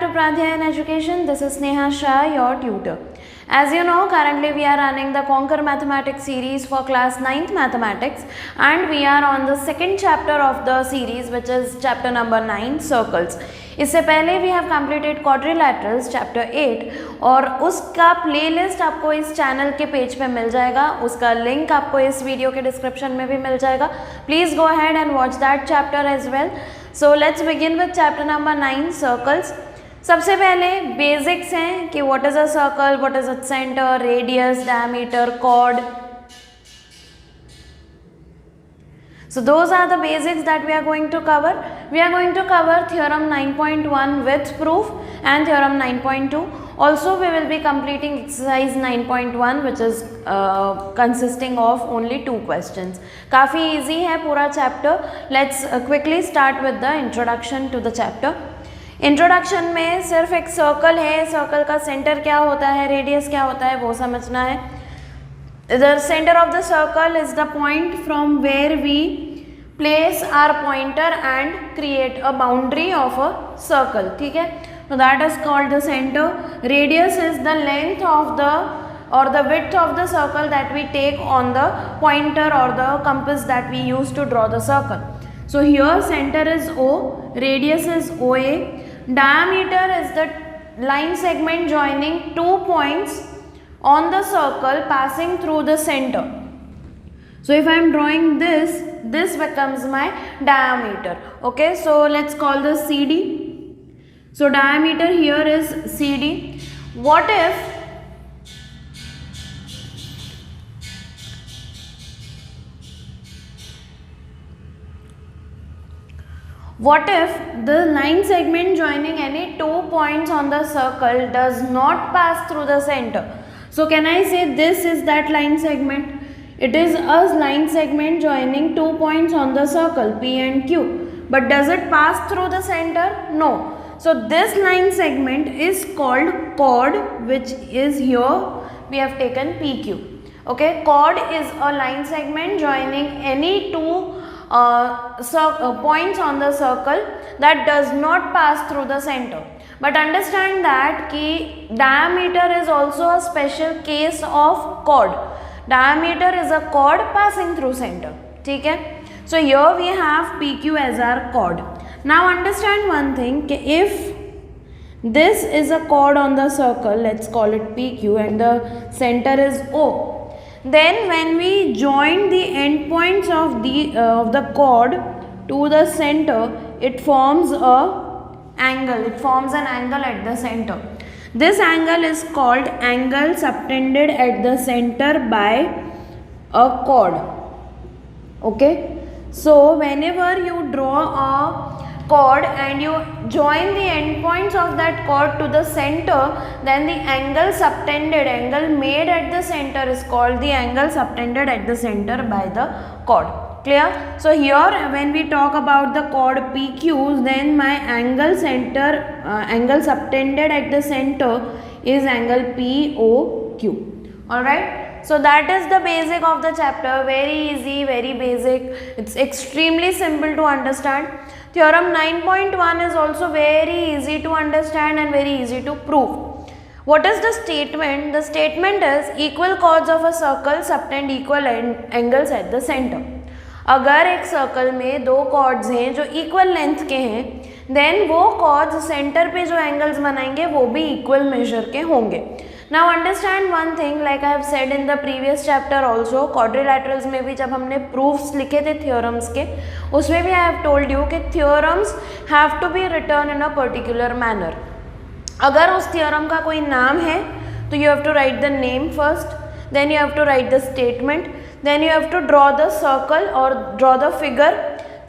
back to Pradhyayan Education. This is Sneha Shah, your tutor. As you know, currently we are running the Conquer Mathematics series for class 9th Mathematics, and we are on the second chapter of the series, which is chapter number 9, Circles. इससे पहले we have completed quadrilaterals chapter 8 और उसका playlist आपको इस channel के page पे मिल जाएगा, उसका link आपको इस वीडियो के description में भी मिल जाएगा. Please go ahead and watch that chapter as well. So let's begin with chapter number 9, Circles. सबसे पहले बेसिक्स हैं कि what is a circle, what is its centre, radius, diameter, chord. So those are the basics that we are going to cover. We are going to cover theorem 9.1 with proof and theorem 9.2. Also we will be completing exercise 9.1 which is consisting of only 2 questions. काफ़ी easy है पूरा chapter. Let's quickly start with the introduction to the chapter. Introduction में सिर्फ एक circle है, circle का centre क्या होता है, रेडियस क्या होता है वो समझना है. The centre of the circle is the point from where we place our pointer and create a boundary of a circle. ठीक है, तो that is called the centre. Radius is the length of the or the width of the circle that we take on the pointer or the compass that we use to draw the circle. So here center is O, radius is OA. Diameter is the line segment joining 2 points on the circle passing through the center. So if I am drawing this, this becomes my diameter. Okay, so let's call this CD. So diameter here is CD. What if the line segment joining any 2 points on the circle does not pass through the center? So can I say this is that line segment? It is a line segment joining 2 points on the circle P and Q. But does it pass through the center? No. So this line segment is called chord, which is here we have taken PQ. Okay, chord is a line segment joining any 2 points on the circle that does not pass through the center. But understand that ki diameter is also a special case of chord. Diameter is a chord passing through center. ठीक है, so here we have PQ as our chord. Now understand one thing कि if this is a chord on the circle, let's call it PQ, and the center is O, then when we join the endpoints of the chord to the center, it forms a angle. It forms an angle at the center. This angle is called angle subtended at the center by a chord. Okay, so whenever you draw a chord and you join the endpoints of that chord to the center, then the angle subtended, angle made at the center is called the angle subtended at the center by the chord. Clear? So here when we talk about the chord PQ, then my angle angle subtended at the center is angle POQ. Alright, so that is the basic of the chapter. Very easy, very basic. It's extremely simple to understand. Theorem 9.1 is also very easy to understand and very easy to prove. What is the statement? The statement is equal chords of a circle subtend equal angles at the center. अगर एक circle में 2 chords हैं जो equal length के हैं, then वो chords center पे जो angles बनाएंगे वो भी equal measure के होंगे. Now understand one thing, like I have said in the previous chapter also, quadrilaterals में भी जब हमने proofs लिखे थे theorems के, उसमें भी I have told you कि theorems have to be written in a particular manner. अगर उस theorem का कोई नाम है तो you have to write the name first, then you have to write the statement, then you have to draw the circle or draw the figure.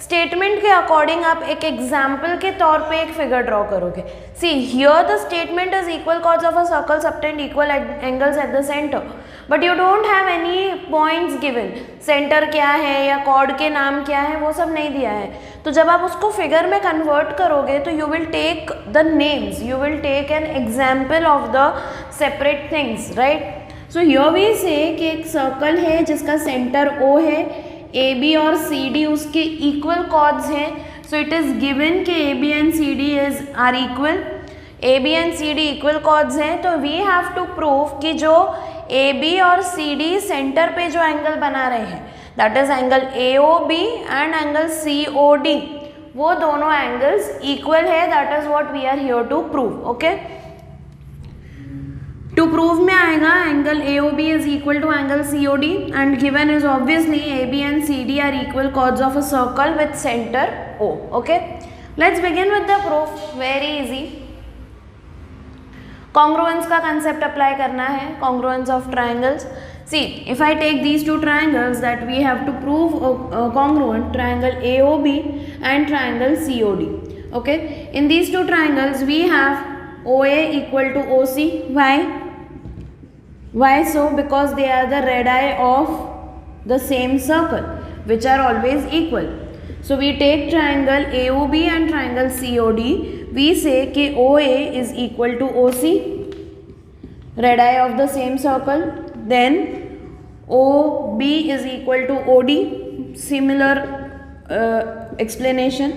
Statement के according आप एक एग्जाम्पल के तौर पे एक फिगर ड्रॉ करोगे. See here the statement is equal chords of a circle subtend equal angles at the centre, but you don't have any points given. Centre क्या है या कॉर्ड के नाम क्या है वो सब नहीं दिया है. तो जब आप उसको फिगर में कन्वर्ट करोगे तो you will take the names, you will take an example of the separate things, right. So here we say कि एक सर्कल है जिसका सेंटर O है, ए बी और सी डी उसके इक्वल कॉर्ड्स हैं. सो इट इज़ गिवन कि A B and C D are equal. A B and C D equal chords हैं, तो वी हैव टू प्रूव कि जो ए बी और सी डी सेंटर पे जो एंगल बना रहे हैं, that is angle A O B and angle C O D, वो दोनों एंगल्स इक्वल है. That is what we are here to prove. Okay, to prove में आएगा angle A O B is equal to angle C O D and given is obviously A B and C D are equal chords of a circle with centre O. Okay, let's begin with the proof. Very easy. Congruence का concept apply करना है. Congruence of triangles. See, if I take these two triangles that we have to prove congruent, triangle AOB and triangle COD. Okay, in these two triangles we have OA equal to OC. Why so? Because they are the radii of the same circle, which are always equal. So we take triangle AOB and triangle COD. We say कि OA is equal to OC, radii of the same circle. Then OB is equal to OD, similar explanation.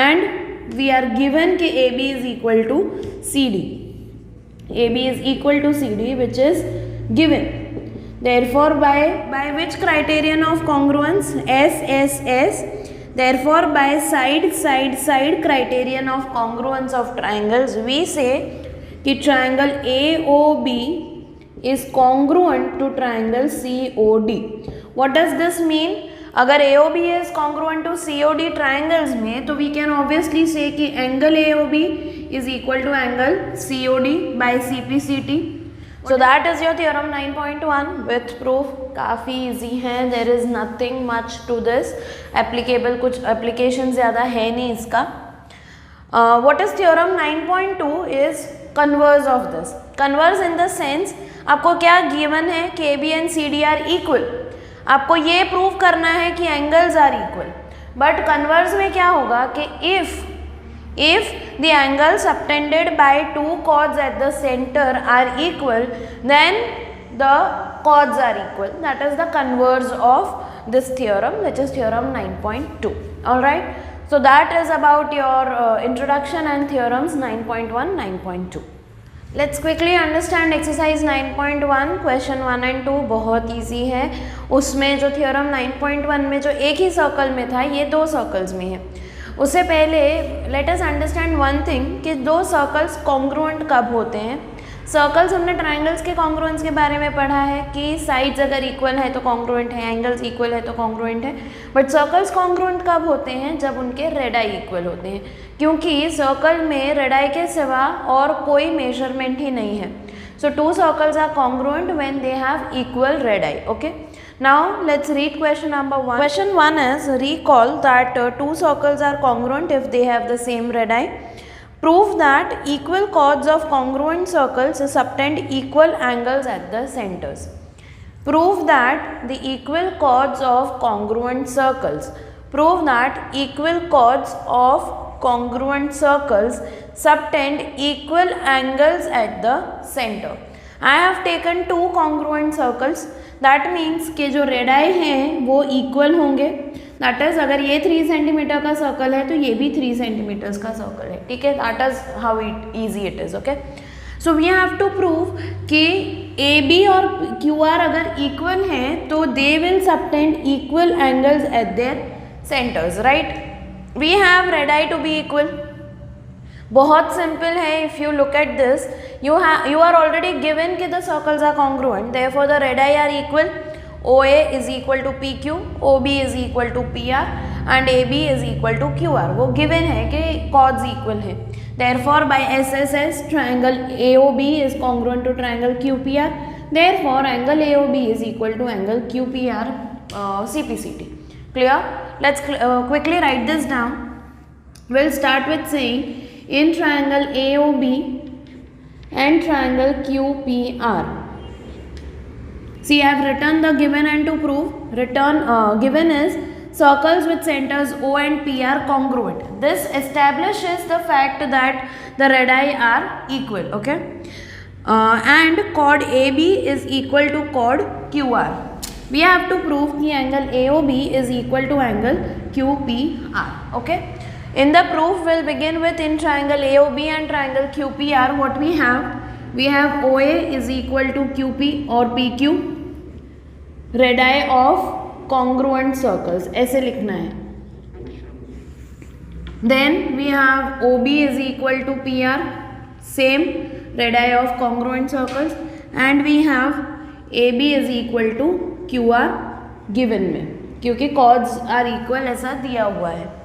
And we are given कि AB is equal to CD. AB is equal to CD, which is given. Therefore, by which criterion of congruence? SSS. Therefore, by side criterion of congruence of triangles, we say कि triangle AOB is congruent to triangle COD. What does this mean? अगर AOB is congruent to COD triangles में, तो we can obviously say कि angle AOB is equal to angle COD by CPCT. So that is your theorem 9.1 with proof. काफ़ी easy है. There is nothing much to this. Applicable कुछ application ज़्यादा है नहीं इसका. What is theorem 9.2 is converse of this. Converse in the sense आपको क्या given है कि A B and C D are equal. आपको ये प्रूव करना है कि angles are equal. But converse में क्या होगा कि if the angle subtended by two chords at the centre are equal, then the chords are equal. That is the converse of this theorem, which is theorem 9.2. Alright, so that is about your introduction and theorems 9.1, 9.2. Let's quickly understand exercise 9.1. question 1 and 2 बहुत easy है. उसमें जो theorem 9.1 में जो एक ही circle में था, ये दो सर्कल्स में है. उससे पहले let us understand one thing कि दो सर्कल्स congruent कब होते हैं. सर्कल्स हमने ट्राइंगल्स के कॉन्ग्रुएंस के बारे में पढ़ा है कि साइड्स अगर इक्वल है तो कॉन्ग्रुएंट है, एंगल्स इक्वल है तो कॉन्ग्रुएंट है. बट सर्कल्स कॉन्ग्रुएंट कब होते हैं? जब उनके रेडाई इक्वल होते हैं, क्योंकि सर्कल में रेडाई के सिवा और कोई मेजरमेंट ही नहीं है. So two circles are congruent when they have equal radii. Okay, now let's read question number 1. Question 1 is recall that two circles are congruent if they have the same radii. Prove that equal chords of congruent circles subtend equal angles at the centers. Prove that the equal chords of congruent circles. Prove that equal chords of congruent circles subtend equal angles at the center. I have taken two congruent circles. That means कि जो radii हैं वो equal होंगे. That is अगर ये 3 centimetre का circle है तो ये भी 3 सेंटीमीटर्स का सर्कल है. ठीक है, that is how it easy it is. Okay, so we have to prove कि ए बी और क्यू आर अगर इक्वल हैं तो they will subtend equal angles at their centres. Right, we have radii to be equal. बहुत simple है. If you look at this, you are already given कि the circles are congruent, therefore the radii are equal. OA is equal to PQ, OB is equal to PR and AB is equal to QR. वो given है कि chords equal है. Therefore, by SSS, triangle AOB is congruent to triangle QPR. Therefore, angle AOB is equal to angle QPR CPCT. Clear? Let's quickly write this down. We'll start with saying in triangle AOB and triangle QPR. See, I have written the given and to prove. Given is circles with centers O and P are congruent. This establishes the fact that the radii are equal. Okay, and chord AB is equal to chord QR. We have to prove the angle AOB is equal to angle QPR. Okay, In the proof, we'll begin with in triangle AOB and triangle QPR, what we have? We have OA is equal to QP or PQ, radii of congruent circles, ऐसे लिखना है. Then we have OB is equal to PR, same, radii of congruent circles, and we have AB is equal to QR given में, क्योंकि chords are equal ऐसा दिया हुआ है.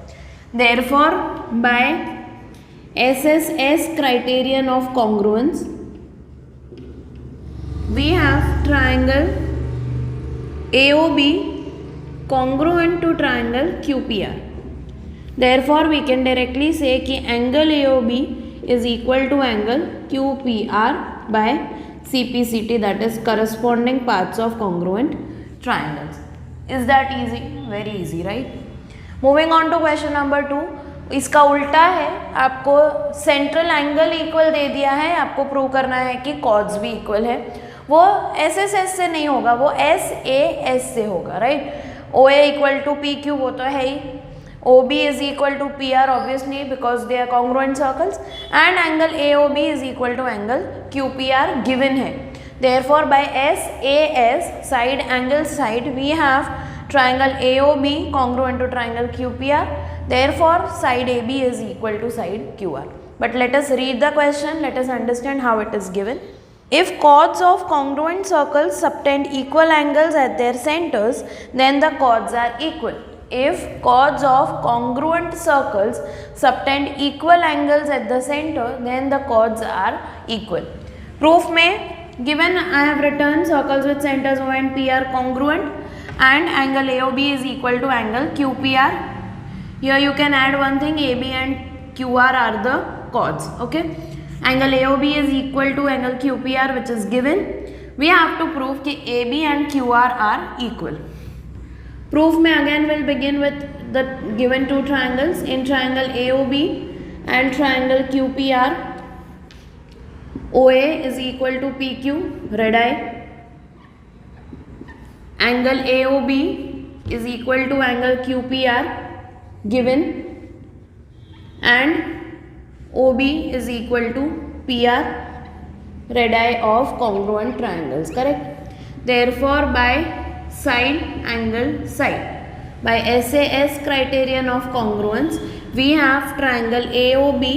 Therefore, by SSS criterion of congruence, we have triangle AOB congruent to triangle QPR. Therefore, we can directly say कि angle AOB is equal to angle QPR by CPCT, that is corresponding parts of congruent triangles. Is that easy? Very easy, right? Moving on to question number 2. इसका उल्टा है, आपको central angle equal दे दिया है, आपको prove करना है कि कॉर्ड्स भी इक्वल है. वो एस एस एस से नहीं होगा, वो एस ए एस से होगा, right. O A equal to P Q वो तो है ही. O B is equal to P R obviously because they are congruent circles, and angle A O B is equal to angle Q P R given है. Therefore by S A S side angle side we have triangle AOB congruent to triangle QPR. Therefore, side AB is equal to side QR. But let us read the question. Let us understand how it is given. If chords of congruent circles subtend equal angles at their centers, then the chords are equal. If chords of congruent circles subtend equal angles at the center, then the chords are equal. Proof में given I have written circles with centers O and P are congruent, and angle AOB is equal to angle QPR. Here you can add one thing, AB and QR are the chords, okay. Angle AOB is equal to angle QPR which is given. We have to prove कि AB and QR are equal. Proof में again we'll begin with the given two triangles. In triangle AOB and triangle QPR, OA is equal to PQ, radii. Angle AOB is equal to angle QPR given, and OB is equal to PR, radii of congruent triangles, correct. Therefore, by side angle side, by SAS criterion of congruence, we have triangle AOB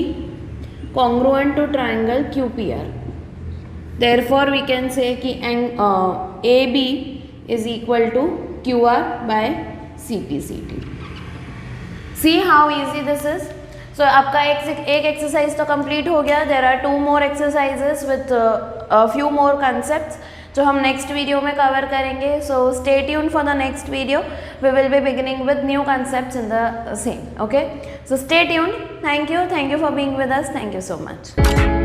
congruent to triangle QPR. Therefore, we can say कि AB is equal to QR by CPCT. See how easy this is. So आपका एक exercise तो complete हो गया. There are 2 more exercises with a few more concepts जो हम next video में cover करेंगे. So stay tuned for the next video. We will be beginning with new concepts in the same. Okay. So stay tuned. Thank you for being with us. Thank you so much.